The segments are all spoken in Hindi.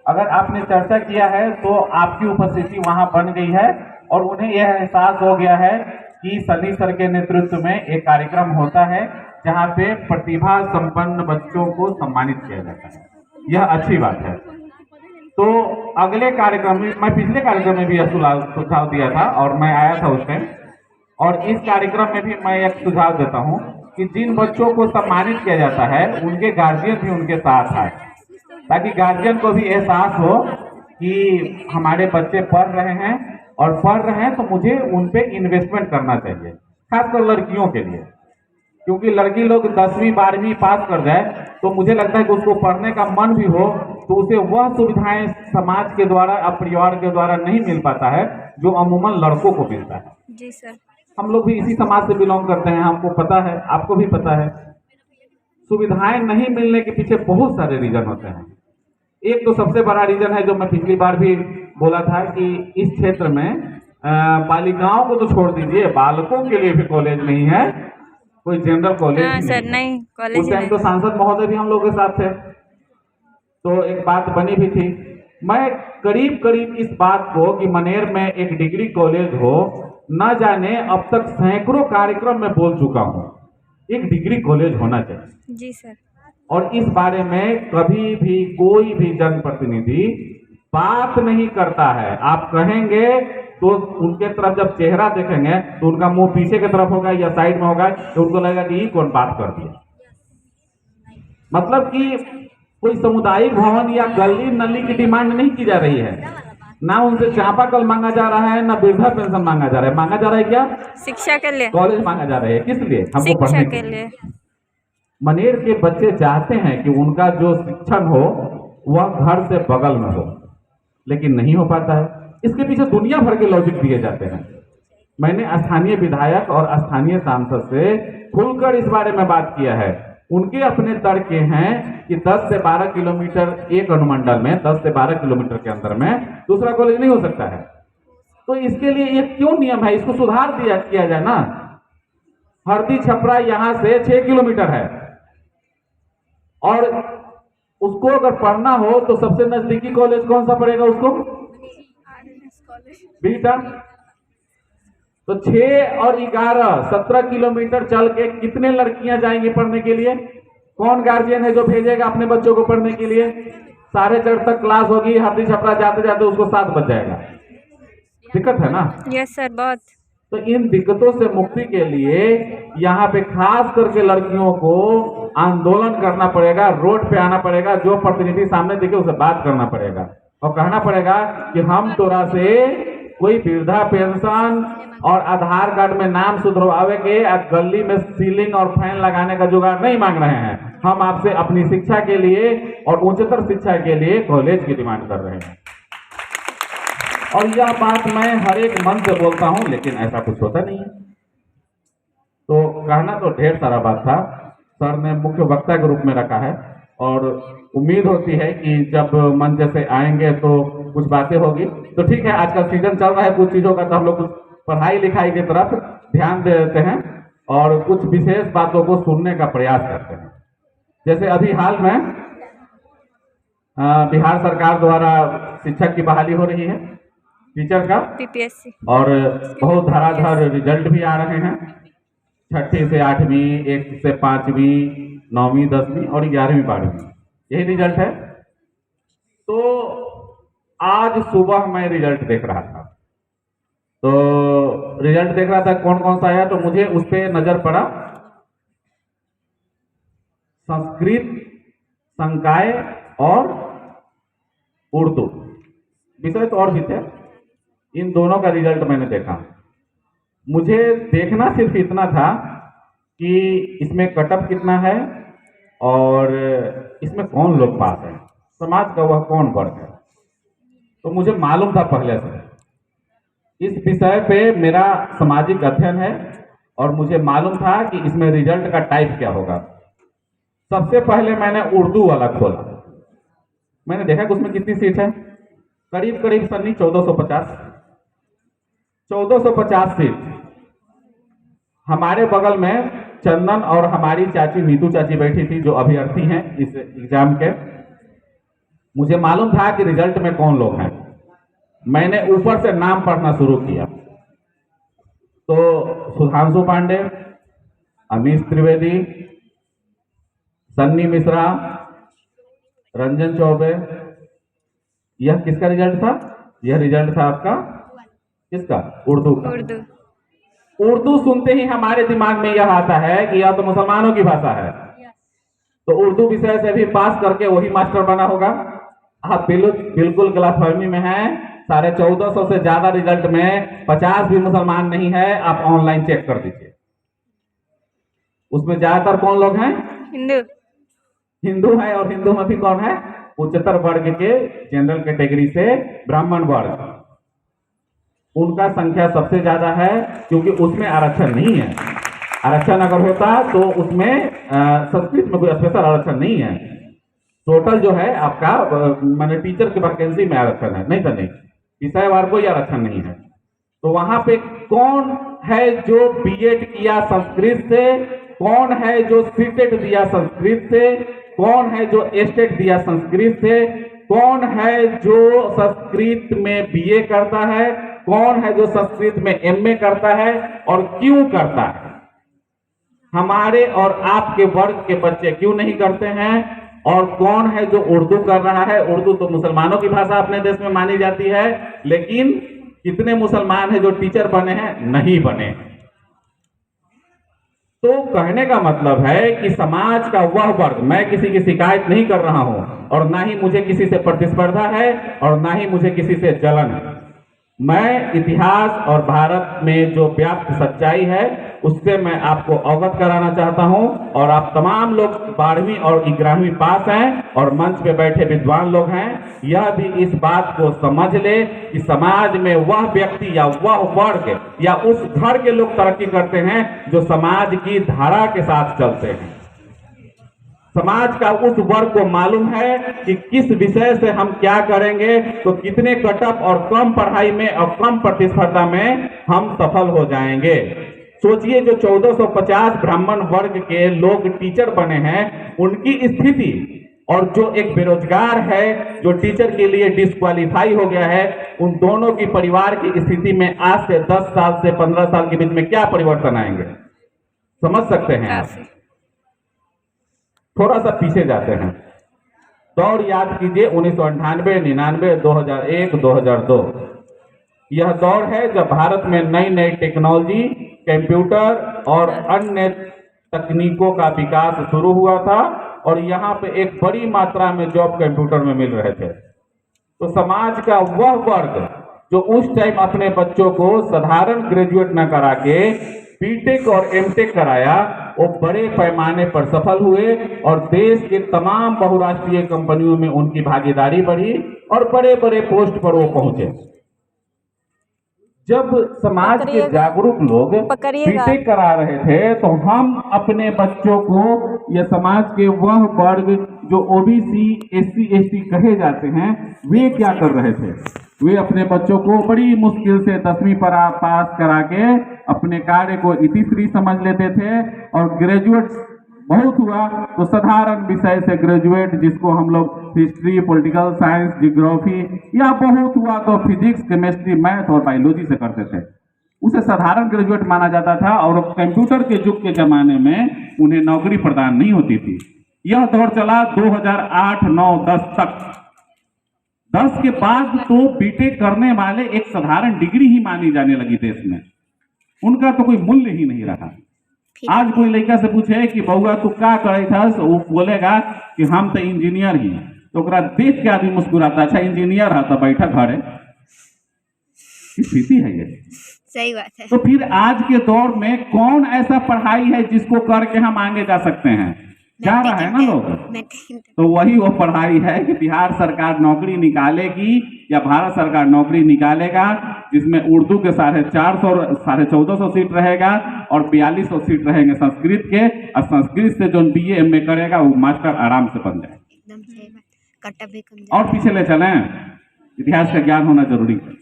अगर आपने चर्चा किया है तो आपकी उपस्थिति वहां बन गई है और उन्हें यह एहसास हो गया है कि सनी सर के नेतृत्व में एक कार्यक्रम होता है जहां पे प्रतिभा संपन्न बच्चों को सम्मानित किया जाता है। यह अच्छी बात है। तो अगले कार्यक्रम में, मैं पिछले कार्यक्रम में भी यह सुझाव दिया था और मैं आया था उस टाइम, और इस कार्यक्रम में भी मैं एक सुझाव देता हूं कि जिन बच्चों को सम्मानित किया जाता है उनके गार्जियन भी उनके साथ आए, ताकि गार्जियन को भी एहसास हो कि हमारे बच्चे पढ़ रहे हैं और पढ़ रहे हैं तो मुझे उन पे इन्वेस्टमेंट करना चाहिए, खासकर लड़कियों के लिए। क्योंकि लड़की लोग 10वीं 12वीं पास कर जाए तो मुझे लगता है कि उसको पढ़ने का मन भी हो तो उसे वह सुविधाएं समाज के द्वारा या परिवार के द्वारा नहीं मिल पाता है जो अमूमन लड़कों को मिलता है। जी सर। हम लोग भी इसी समाज से बिलोंग करते हैं, हमको पता है, आपको भी पता है। सुविधाएं नहीं मिलने के पीछे बहुत सारे रीजन होते हैं। एक तो सबसे बड़ा रीजन है जो मैं पिछली बार भी बोला था कि इस क्षेत्र में बालिकाओं को तो छोड़ दीजिए, बालकों के लिए भी कॉलेज नहीं है, कोई जनरल कॉलेज हाँ ही सर, नहीं है। कॉलेज उस टाइम तो सांसद महोदय भी हम लोग के साथ थे, तो एक बात बनी भी थी। मैं करीब करीब इस बात को कि मनेर में एक डिग्री कॉलेज हो, न जाने अब तक सैकड़ों कार्यक्रम में बोल चुका हूं, एक डिग्री कॉलेज होना चाहिए। जी सर। और इस बारे में कभी भी कोई भी जनप्रतिनिधि बात नहीं करता है। आप कहेंगे तो उनके तरफ जब चेहरा देखेंगे तो उनका मुंह पीछे की तरफ होगा या साइड में होगा, तो उनको लगेगा कि ये कौन बात कर दिया। मतलब कि कोई सामुदायिक भवन या गली नली की डिमांड नहीं की जा रही है, ना उनसे चापाकल मांगा जा रहा है, ना वृद्धा पेंशन मांगा जा रहा है। मांगा जा रहा है क्या? शिक्षा के लिए। कॉलेज मांगा जा रहा है। किस लिए? हमको शिक्षा पढ़ने के लिए। मनेर के बच्चे चाहते हैं कि उनका जो शिक्षण हो वह घर से बगल में हो, लेकिन नहीं हो पाता है। इसके पीछे दुनिया भर के लॉजिक दिए जाते हैं। मैंने स्थानीय विधायक और स्थानीय सांसद से खुलकर इस बारे में बात किया है। उनके अपने तर्क हैं कि 10 से 12 किलोमीटर एक अनुमंडल में, 10 से 12 किलोमीटर के अंदर में दूसरा कॉलेज नहीं हो सकता है। तो इसके लिए ये क्यों नियम है? इसको सुधार किया जाए ना। हरदी छपरा यहां से 6 किलोमीटर है और उसको अगर पढ़ना हो तो सबसे नजदीकी कॉलेज कौन सा पड़ेगा उसको? बीटा। तो 6 और 11 17 किलोमीटर चल के कितने लड़कियां जाएंगी पढ़ने के लिए? कौन गार्जियन है जो भेजेगा अपने बच्चों को पढ़ने के लिए? 4:30 तक क्लास होगी, हरदी छपरा जाते जाते उसको 7 बज जाएगा। दिक्कत है ना? यस सर, बहुत। तो इन दिक्कतों से मुक्ति के लिए यहाँ पे खास करके लड़कियों को आंदोलन करना पड़ेगा, रोड पे आना पड़ेगा, जो प्रतिनिधि सामने दिखे उसे बात करना पड़ेगा और कहना पड़ेगा कि हम तोरा से कोई वृद्धा पेंशन और आधार कार्ड में नाम सुधरवावे के गली में सीलिंग और फैन लगाने का जुगाड़ नहीं मांग रहे हैं। हम आपसे अपनी शिक्षा के लिए और उच्चतर शिक्षा के लिए कॉलेज की डिमांड कर रहे हैं। और यह बात मैं हर एक मन से बोलता हूं, लेकिन ऐसा कुछ होता नहीं है। तो कहना तो ढेर सारा बात था, सर ने मुख्य वक्ता के रूप में रखा है और उम्मीद होती है कि जब मंच से आएंगे तो कुछ बातें होगी। तो ठीक है, आज का सीजन चल रहा है कुछ चीजों का, तो हम लोग कुछ पढ़ाई लिखाई की तरफ ध्यान दे देते हैं और कुछ विशेष बातों को सुनने का प्रयास करते हैं। जैसे अभी हाल में बिहार सरकार द्वारा शिक्षक की बहाली हो रही है, टीचर का पीपीएससी, और बहुत धड़ाधड़ रिजल्ट भी आ रहे हैं। 6ठी से 8वीं, 1 से 5वीं, 9वीं 10वीं और 11वीं 12वीं, यही रिजल्ट है। तो आज सुबह मैं रिजल्ट देख रहा था, तो रिजल्ट देख रहा था कौन कौन सा आया, तो मुझे उस पर नजर पड़ा संस्कृत, संकाय और उर्दू विषय तो और भी थे। इन दोनों का रिजल्ट मैंने देखा। मुझे देखना सिर्फ इतना था कि इसमें कटअप कितना है और इसमें कौन लोग पास है, समाज का वह कौन वर्ग है। तो मुझे मालूम था पहले से इस विषय पे मेरा सामाजिक अध्ययन है और मुझे मालूम था कि इसमें रिजल्ट का टाइप क्या होगा। सबसे पहले मैंने उर्दू वाला खोला। मैंने देखा कि उसमें कितनी सीट है, करीब करीब सन्नी 1450 सीट। हमारे बगल में चंदन और हमारी चाची नीतू चाची बैठी थी जो अभ्यर्थी हैं इस एग्जाम के। मुझे मालूम था कि रिजल्ट में कौन लोग हैं। मैंने ऊपर से नाम पढ़ना शुरू किया तो सुधांशु पांडे, अमीश त्रिवेदी, सन्नी मिश्रा, रंजन चौबे। यह किसका रिजल्ट था? यह रिजल्ट था आपका किसका? उर्दू का। उर्दू। उर्दू सुनते ही हमारे दिमाग में यह आता है कि यह तो मुसलमानों की भाषा है, तो उर्दू विषय से भी पास करके वही मास्टर बना होगा। आप बिल्कुल गलतफहमी में हैं। 1450 से ज्यादा रिजल्ट में 50 भी मुसलमान नहीं है। आप ऑनलाइन चेक कर दीजिए। उसमें ज्यादातर कौन लोग हैं? हिंदू। हिंदू है। और हिंदू में भी कौन है? उच्चतर वर्ग के, जनरल कैटेगरी से ब्राह्मण वर्ग, उनका संख्या सबसे ज्यादा है, क्योंकि उसमें आरक्षण नहीं है। आरक्षण अगर होता तो उसमें संस्कृत में कोई स्पेशल आरक्षण नहीं है। टोटल जो है आपका माने टीचर की वैकेंसी में आरक्षण है, नहीं तो नहीं, विषयवार कोई आरक्षण नहीं है। तो वहां पे कौन है जो बीएड किया संस्कृत से, कौन है जो सीटेट दिया संस्कृत से, कौन है जो एस्टेट दिया संस्कृत से, कौन है जो संस्कृत में बीए करता है, कौन है जो संस्कृत में एमए करता है और क्यों करता है? हमारे और आपके वर्ग के बच्चे क्यों नहीं करते हैं? और कौन है जो उर्दू कर रहा है? उर्दू तो मुसलमानों की भाषा अपने देश में मानी जाती है, लेकिन कितने मुसलमान हैं जो टीचर बने हैं? नहीं बने। तो कहने का मतलब है कि समाज का वह वर्ग, मैं किसी की शिकायत नहीं कर रहा हूं और ना ही मुझे किसी से प्रतिस्पर्धा है और ना ही मुझे किसी से जलन है। मैं इतिहास और भारत में जो व्याप्त सच्चाई है उससे मैं आपको अवगत कराना चाहता हूं। और आप तमाम लोग 12वीं और 11वीं पास हैं और मंच पे बैठे विद्वान लोग हैं, यह भी इस बात को समझ ले कि समाज में वह व्यक्ति या वह वर्ग या उस घर के लोग तरक्की करते हैं जो समाज की धारा के साथ चलते हैं। समाज का उस वर्ग को मालूम है कि किस विषय से हम क्या करेंगे तो कितने कटअप और कम पढ़ाई में और कम प्रतिस्पर्धा में हम सफल हो जाएंगे। सोचिए, जो 1450 ब्राह्मण वर्ग के लोग टीचर बने हैं, उनकी स्थिति, और जो एक बेरोजगार है जो टीचर के लिए डिस्क्वालीफाई हो गया है, उन दोनों की परिवार की स्थिति में आज से 10 साल से 15 साल के बीच में क्या परिवर्तन आएंगे, समझ सकते हैं आप? थोड़ा सा पीछे जाते हैं, दौर याद कीजिए 1998, 99, 2001, 2002। यह दौर है जब भारत में नई नई टेक्नोलॉजी, कंप्यूटर और अन्य तकनीकों का विकास शुरू हुआ था और यहाँ पे एक बड़ी मात्रा में जॉब कंप्यूटर में मिल रहे थे। तो समाज का वह वर्ग जो उस टाइम अपने बच्चों को साधारण ग्रेजुएट न करा के बीटेक और एमटेक कराया, वो बड़े पैमाने पर सफल हुए और देश के तमाम बहुराष्ट्रीय कंपनियों में उनकी भागीदारी बढ़ी और बड़े बड़े पोस्ट पर वो पहुंचे। जब समाज के जागरूक लोग बीटेक करा रहे थे तो हम अपने बच्चों को, या समाज के वह वर्ग जो ओबीसी, एससी, एसटी कहे जाते हैं, वे क्या कर रहे थे? वे अपने बच्चों को बड़ी मुश्किल से 10वीं पर पास करा के अपने कार्य को इतिश्री समझ लेते थे और ग्रेजुएट बहुत हुआ तो साधारण विषय से ग्रेजुएट, जिसको हम लोग हिस्ट्री, पॉलिटिकल साइंस, जियोग्राफी, या बहुत हुआ तो फिजिक्स, केमिस्ट्री, मैथ और बायोलॉजी से करते थे, उसे साधारण ग्रेजुएट माना जाता था और कंप्यूटर के युग के जमाने में उन्हें नौकरी प्रदान नहीं होती थी। यह दौर चला 2008, 9, 10 तक। 10 के बाद तो बीटेक करने वाले एक साधारण डिग्री ही मानी जाने लगी देश में, उनका तो कोई मूल्य ही नहीं रहा। आज कोई लड़का से पूछे कि बउआ तू क्या करे था, वो बोलेगा कि हम तो इंजीनियर ही, तो देख के आदमी मुस्कुराता, अच्छा इंजीनियर है तो बैठा घरे, स्थिति है ये। सही बात है। तो फिर आज के दौर में कौन ऐसा पढ़ाई है जिसको करके हम आगे जा सकते हैं? जा रहा है ना लोग। तो वही वो पढ़ाई है कि बिहार सरकार नौकरी निकालेगी या भारत सरकार नौकरी निकालेगा जिसमें उर्दू के 450 सीट रहेगा और 4200 सीट रहेंगे संस्कृत के, और संस्कृत से जो बीए एमए करेगा वो मास्टर आराम से बन जाए। एकदम सही बात। और पीछे ले चलें, इतिहास का ज्ञान होना जरूरी है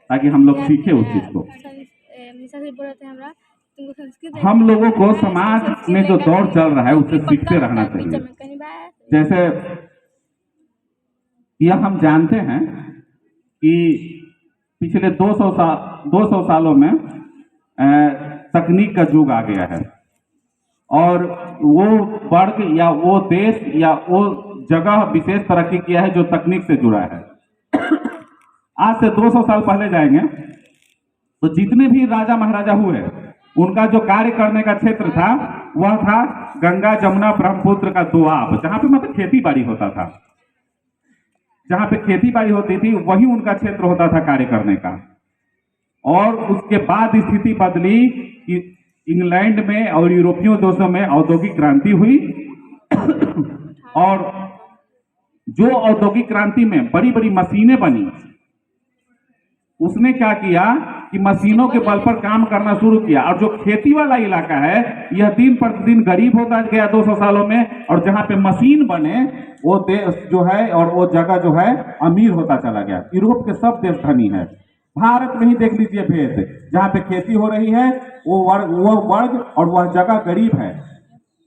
ताकि हम लोग सीखे उस चीज को। हम लोगों को समाज में जो दौर चल रहा है उससे सीखते रहना चाहिए। जैसे यह हम जानते हैं कि पिछले 200 सालों में तकनीक का युग आ गया है और वो वर्ग या वो देश या वो जगह विशेष तरक्की किया है जो तकनीक से जुड़ा है। आज से 200 साल पहले जाएंगे तो जितने भी राजा महाराजा हुए उनका जो कार्य करने का क्षेत्र था वह था गंगा जमुना ब्रह्मपुत्र का दोआब, जहां पे मतलब खेती बाड़ी होता था। जहां पे खेती बाड़ी होती थी वही उनका क्षेत्र होता था कार्य करने का। और उसके बाद स्थिति बदली कि इंग्लैंड में और यूरोपियों देशों में औद्योगिक क्रांति हुई और जो औद्योगिक क्रांति में बड़ी बड़ी मशीनें बनी, उसने क्या किया कि मशीनों के बल पर काम करना शुरू किया और जो खेती वाला इलाका है यह दिन प्रतिदिन गरीब होता गया 200 सालों में, और जहां पे मशीन बने वो देश जो है और वो जगह जो है अमीर होता चला गया। यूरोप के सब देश धनी है। भारत में ही देख लीजिए भेद, जहां पे खेती हो रही है वो वर्ग और वह जगह गरीब है,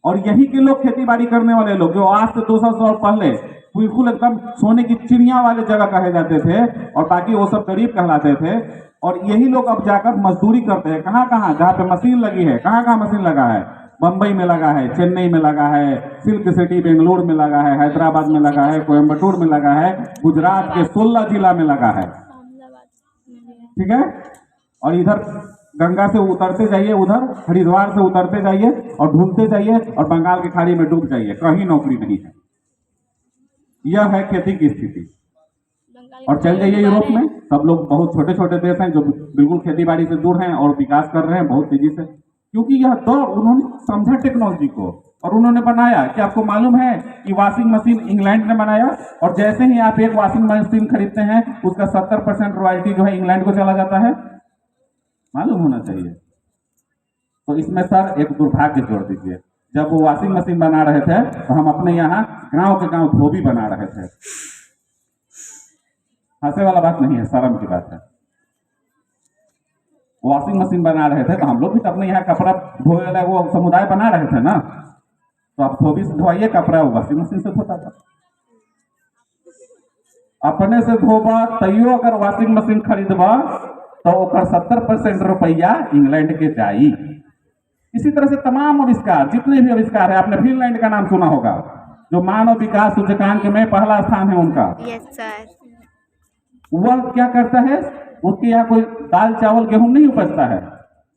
और यही के लोग खेती बाड़ी करने वाले लोग जो आज से 200 साल पहले बिल्कुल एकदम सोने की चिड़िया वाले जगह कहे जाते थे और बाकी वो सब गरीब कहलाते थे, और यही लोग अब जाकर मजदूरी करते हैं। कहाँ कहाँ जहाँ पे मशीन लगी है, कहाँ कहाँ मशीन लगा है? बंबई में लगा है, चेन्नई में लगा है, सिल्क सिटी बेंगलुरु में लगा है, हैदराबाद में लगा है, कोयम्बटूर में लगा है, गुजरात के 16 जिला में लगा है। ठीक है, और इधर गंगा से उतरते जाइए, उधर हरिद्वार से उतरते जाइए और ढूंढते जाइए और बंगाल की खाड़ी में डूब जाइए, कहीं नौकरी नहीं है। यह है खेती की स्थिति। और चल जाइए यूरोप में, सब लोग बहुत छोटे छोटे देश हैं जो बिल्कुल खेती बाड़ी से दूर हैं और विकास कर रहे हैं बहुत तेजी से, क्योंकि यह दौर उन्होंने समझा टेक्नोलॉजी को और उन्होंने बनाया। कि आपको मालूम है कि वॉशिंग मशीन इंग्लैंड ने बनाया, और जैसे ही आप एक वॉशिंग मशीन खरीदते हैं उसका 70% रॉयल्टी जो है इंग्लैंड को चला जाता है, मालूम होना चाहिए। तो इसमें सर एक दुर्भाग्य जोड़ दीजिए, जब वो वॉशिंग मशीन बना रहे थे तो हम अपने यहाँ गांव के गांव धोबी बना रहे थे। हंसे वाला बात नहीं है, शर्म की बात है। वॉशिंग मशीन बना रहे थे तो हम लोग भी तो अपने यहाँ कपड़ा धोए वाला वो समुदाय बना रहे थे ना, तो आप धोबी से धोइए कपड़ा, वॉशिंग मशीन से धोता था। अपने से धोबा तैयो अगर वॉशिंग मशीन खरीदबा तो 70% रुपया इंग्लैंड के जाई। इसी तरह से तमाम आविष्कार, जितने भी आविष्कार है, आपने फिनलैंड का नाम सुना होगा जो मानव विकास सूचकांक में पहला स्थान है उनका। Yes sir. वह क्या करता है, उसके यहाँ कोई दाल चावल गेहूं नहीं उपजता है,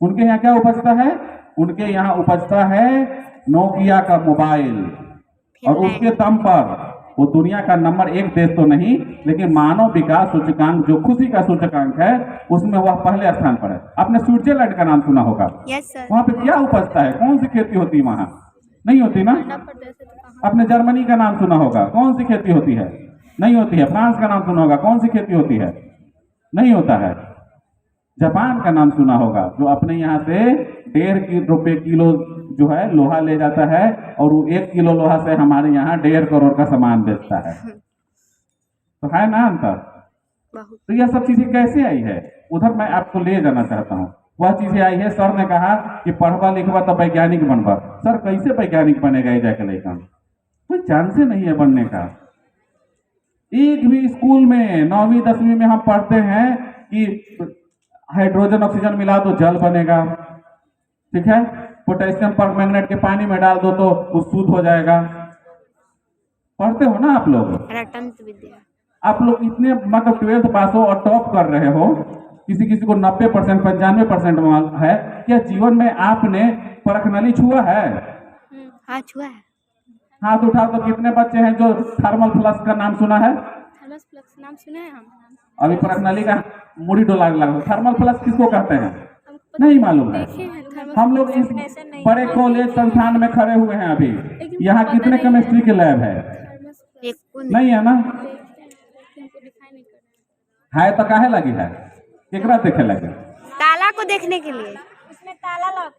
उनके यहाँ क्या उपजता है? उनके यहाँ उपजता है नोकिया का मोबाइल, और उसके दम पर वो दुनिया का नंबर 1 देश तो नहीं लेकिन मानव विकास सूचकांक जो खुशी का सूचकांक है उसमें वह पहले स्थान पर है। आपने स्विट्जरलैंड का नाम सुना होगा। Yes sir. वहाँ पे क्या उपजता है, कौन सी खेती होती है? वहाँ नहीं होती ना। आपने जर्मनी का नाम सुना होगा, कौन सी खेती होती है? नहीं होती है। फ्रांस का नाम सुना होगा, कौन सी खेती होती है? नहीं होता है। जापान का नाम सुना होगा जो अपने यहाँ से 1.5 रुपये किलो जो है लोहा ले जाता है और वो 1 किलो लोहा से हमारे यहाँ 1.5 करोड़ का सामान बेचता है। तो है ना अंतर। तो यह सब चीजें कैसे आई है, उधर मैं आपको ले जाना चाहता हूँ। वह चीजें आई है, सर ने कहा कि पढ़वा लिखवा तो वैज्ञानिक बनवा। सर कैसे वैज्ञानिक बनेगा ये जाके लेकर? कोई चांस ही नहीं है बनने का। एक भी स्कूल में 9वीं 10वीं में हम पढ़ते हैं कि हाइड्रोजन ऑक्सीजन मिला तो जल बनेगा, ठीक है, पोटेशियम परमैंगनेट के पानी में डाल दो तो वो शुद्ध हो जाएगा। पढ़ते हो ना आप लोग? रटंत विद्या। आप लोग इतने मतलब 12th पास हो और टॉप कर रहे हो, किसी किसी को 90% 95% है। क्या जीवन में आपने परखनली छुआ है? हाँ छुआ है। हाथ उठा तो कितने बच्चे हैं जो थर्मल फ्लक्स का नाम सुना है? थर्मल फ्लक्स नाम सुना है हम। अभी परखनली का मुड़ी डोला लगा। थर्मल फ्लक्स किसको कहते हैं? नहीं मालूम है। हम लोग इस बड़े कॉलेज संस्थान में खड़े हुए हैं अभी, यहाँ कितने केमिस्ट्री के लैब है? नहीं है ना। है तो काहे लगी है? केकरा देखे लगे? ताला को देखने के लिए। उसमें ताला लॉक।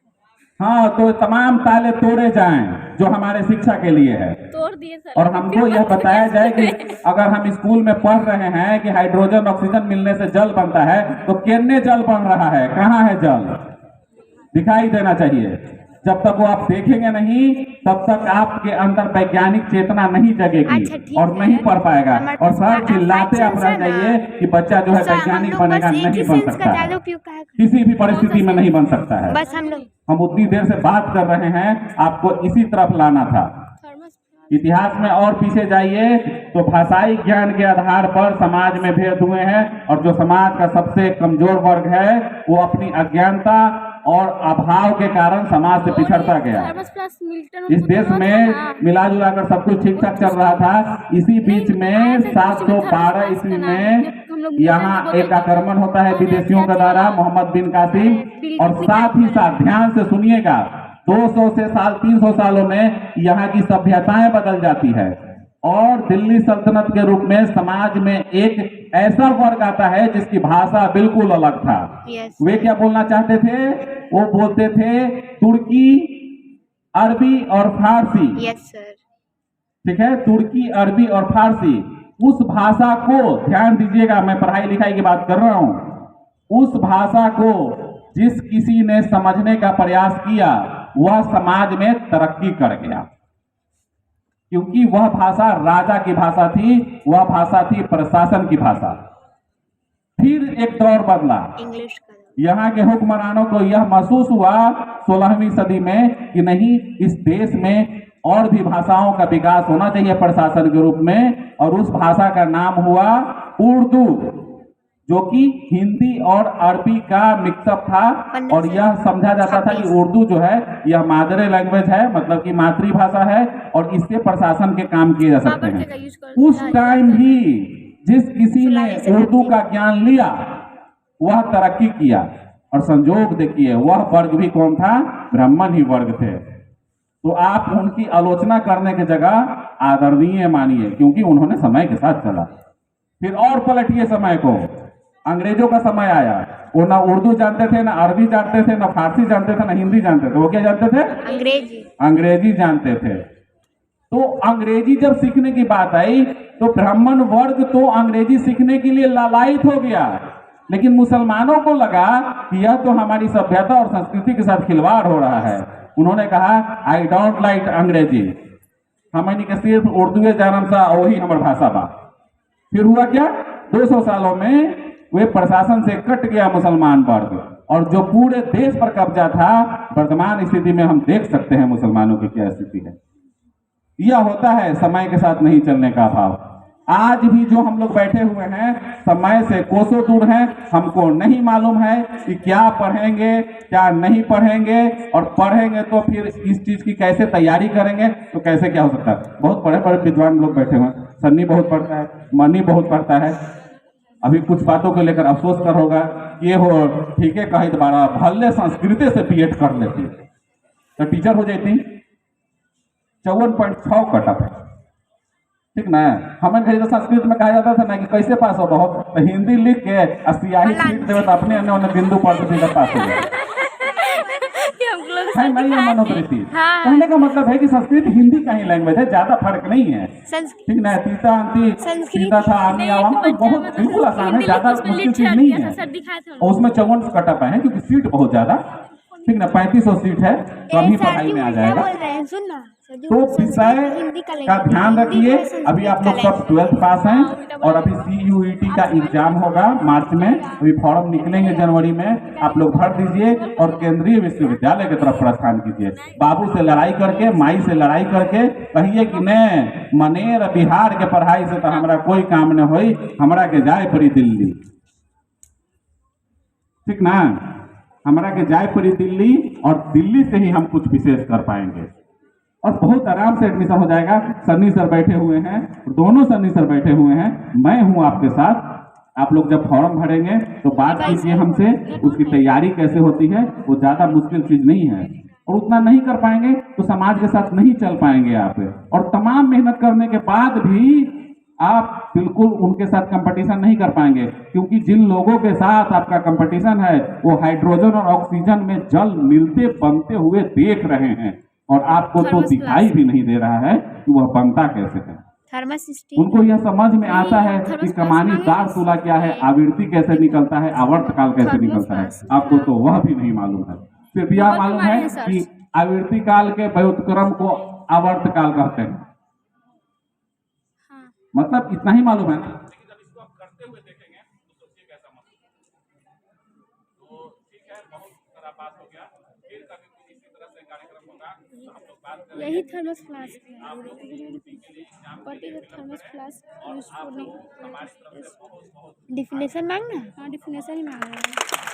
हाँ, तो तमाम ताले तोड़े जाएं जो हमारे शिक्षा के लिए है। तोड़ दिए सर। और हमको यह बताया जाए कि अगर हम स्कूल में पढ़ रहे हैं कि हाइड्रोजन ऑक्सीजन मिलने से जल बनता है, तो कितने जल बन रहा है? कहाँ है जल? दिखाई देना चाहिए। जब तक वो आप देखेंगे नहीं तब तक आपके अंदर वैज्ञानिक चेतना नहीं जगेगी अच्छा, ठीक और नहीं है। पढ़ पाएगा। हमारे और पास सर चिल्लाते आप फाइव रह सेंस है जाइए ना। कि बच्चा जो है सर, हम वैज्ञानिक लोग बनेगा, बस एक नहीं ही बन सेंस सकता का है, ज्यादा उपयोग कहा किसी भी परिस्थिति में नहीं बन सकता है। बस हम लोग हम उतनी देर से बात कर रहे हैं, आपको इसी तरफ लाना था। इतिहास में और पीछे जाइए तो भाषाई ज्ञान के आधार पर समाज में भेद हुए हैं और जो समाज का सबसे कमजोर वर्ग है वो अपनी अज्ञानता और अभाव के कारण समाज से पिछड़ता गया। इस देश में मिला जुला कर सब कुछ ठीक ठाक चल रहा था। इसी बीच में 712 ईस्वी में यहाँ एक आक्रमण होता है विदेशियों के द्वारा, मोहम्मद बिन कासिम। और साथ ही साथ ध्यान से सुनिएगा, 200 से 300 सालों में यहाँ की सभ्यताएं बदल जाती है और दिल्ली सल्तनत के रूप में समाज में एक ऐसा वर्ग आता है जिसकी भाषा बिल्कुल अलग था। यस वे क्या बोलना चाहते थे? वो बोलते थे तुर्की, अरबी और फारसी। यस सर ठीक है, तुर्की, अरबी और फारसी। उस भाषा को ध्यान दीजिएगा, मैं पढ़ाई लिखाई की बात कर रहा हूं। उस भाषा को जिस किसी ने समझने का प्रयास किया वह समाज में तरक्की कर गया, क्योंकि वह भाषा राजा की भाषा थी, वह भाषा थी प्रशासन की भाषा। फिर एक दौर बदला, इंग्लिश का यहाँ के हुक्मरानों को यह महसूस हुआ 16वीं सदी में कि नहीं, इस देश में और भी भाषाओं का विकास होना चाहिए प्रशासन के रूप में, और उस भाषा का नाम हुआ उर्दू, जो कि हिंदी और अरबी का मिक्सअप था। और यह समझा जाता था कि उर्दू जो है यह मादरे लैंग्वेज है, मतलब कि मातृभाषा है और इससे प्रशासन के काम किए जा सकते हैं। उस टाइम भी जिस किसी ने उर्दू का ज्ञान लिया वह तरक्की किया, और संजोग देखिए वह वर्ग भी कौन था? ब्राह्मण ही वर्ग थे। तो आप उनकी आलोचना करने की जगह आदरणीय मानिए, क्योंकि उन्होंने समय के साथ चला। फिर और पलटिए समय को, अंग्रेजों का समय आया, वो ना उर्दू जानते थे, ना अरबी जानते थे, ना फारसी जानते थे, ना हिंदी जानते थे। वो क्या जानते थे? अंग्रेजी जानते थे। तो अंग्रेजी जब सीखने की बात आई तो ब्राह्मण वर्ग तो अंग्रेजी सीखने के लिए लालायित हो गया, लेकिन मुसलमानों को लगा कि यह तो हमारी सभ्यता और संस्कृति के साथ खिलवाड़ हो रहा है। उन्होंने कहा आई डोंट लाइक अंग्रेजी, हमनी के सिर्फ उर्दू जानम सा, वही हमारी भाषा बा। फिर हुआ क्या? 200 सालों में वे प्रशासन से कट गया मुसलमान वर्ग, और जो पूरे देश पर कब्जा था, वर्तमान स्थिति में हम देख सकते हैं मुसलमानों की क्या स्थिति है। यह होता है समय के साथ नहीं चलने का अभाव। आज भी जो हम लोग बैठे हुए हैं समय से कोसों दूर हैं, हमको नहीं मालूम है कि क्या पढ़ेंगे क्या नहीं पढ़ेंगे, और पढ़ेंगे तो फिर इस चीज की कैसे तैयारी करेंगे, तो कैसे क्या हो सकता है। बहुत बड़े बड़े विद्वान लोग बैठे हुए हैं, सन्नी बहुत पढ़ता है, मनी बहुत पढ़ता है। अभी कुछ बातों को लेकर अफसोस कर होगा कि ये हो ठीक है कही दोबारा भले संस्कृत से बीएड कर लेती तो टीचर हो जाती। 54.6 कटअप है, ठीक ना। हमें कहीं तो संस्कृत में कहा जाता था ना कि कैसे पास हो, बहुत तो हिंदी लिख के स्याही छीट देवे तो अपने अन्य बिंदु पर सीधा पास हो जाए। मनोवृत्ति कहने का मतलब है कि संस्कृत हिंदी का ही लैंग्वेज है, ज्यादा फर्क नहीं है, ठीक ना। सीता अंति सीता था आनी आवा, बहुत बिल्कुल आसान है, ज्यादा मुश्किल चीज नहीं है। और उसमें 54 कटअप है क्योंकि सीट बहुत ज्यादा, ठीक ना। 3500 सीट है, तो अभी पढ़ाई में आ जाएगा। तो विषय का ध्यान रखिए। अभी आप लोग सब 12th पास हैं और अभी CUET का एग्जाम होगा मार्च में, अभी फॉर्म निकलेंगे जनवरी में, आप लोग भर दीजिए और केंद्रीय विश्वविद्यालय की तरफ प्रस्थान कीजिए। बाबू से लड़ाई करके, माई से लड़ाई करके कहिए कि ने मनेर बिहार के पढ़ाई से तो हमारा कोई काम न होई, हमारा के जाए पड़ी दिल्ली, ठीक ना। हमारा के जाए पड़ी दिल्ली, और दिल्ली से ही हम कुछ विशेष कर पाएंगे और बहुत आराम से एडमिशन हो जाएगा। सन्नी सर बैठे हुए हैं, दोनों सन्नी सर बैठे हुए हैं, मैं हूं आपके साथ। आप लोग जब फॉर्म भरेंगे तो बात कीजिए हमसे, उसकी तैयारी कैसे होती है, वो ज्यादा मुश्किल चीज नहीं है। और उतना नहीं कर पाएंगे तो समाज के साथ नहीं चल पाएंगे आप, और तमाम मेहनत करने के बाद भी आप बिल्कुल उनके साथ कंपटीशन नहीं कर पाएंगे, क्योंकि जिन लोगों के साथ आपका कंपटीशन है वो हाइड्रोजन और ऑक्सीजन में जल मिलते बनते हुए देख रहे हैं, और आपको तो दिखाई भी नहीं दे रहा है कि वह बनता कैसे है। उनको यह समझ में आता है कि कमानी दार तुला क्या है, आवृत्ति कैसे निकलता है, आवर्त काल कैसे निकलता है, आपको तो वह भी नहीं मालूम है। फिर भी यह मालूम है कि आवृत्ति काल के व्युत्क्रम को आवर्त काल कहते हैं। हाँ। मतलब इतना ही मालूम है ना, लेकिन जब इसको आप करते हुए देखेंगे तो सोचिए कैसा मतलब। तो ठीक है, बहुत सारा बात हो गया, फिर कभी कुछ इसी तरह से कार्यक्रम होगा तो हम लोग बात करेंगे। यही थर्मस फ्लास्क है। आप लोग के लिए exam what is a thermos flask used for? हमारी तरफ से बहुत बहुत डिफिनेशन मांगना? हाँ, डिफिनेशन ही मांग रहे हैं।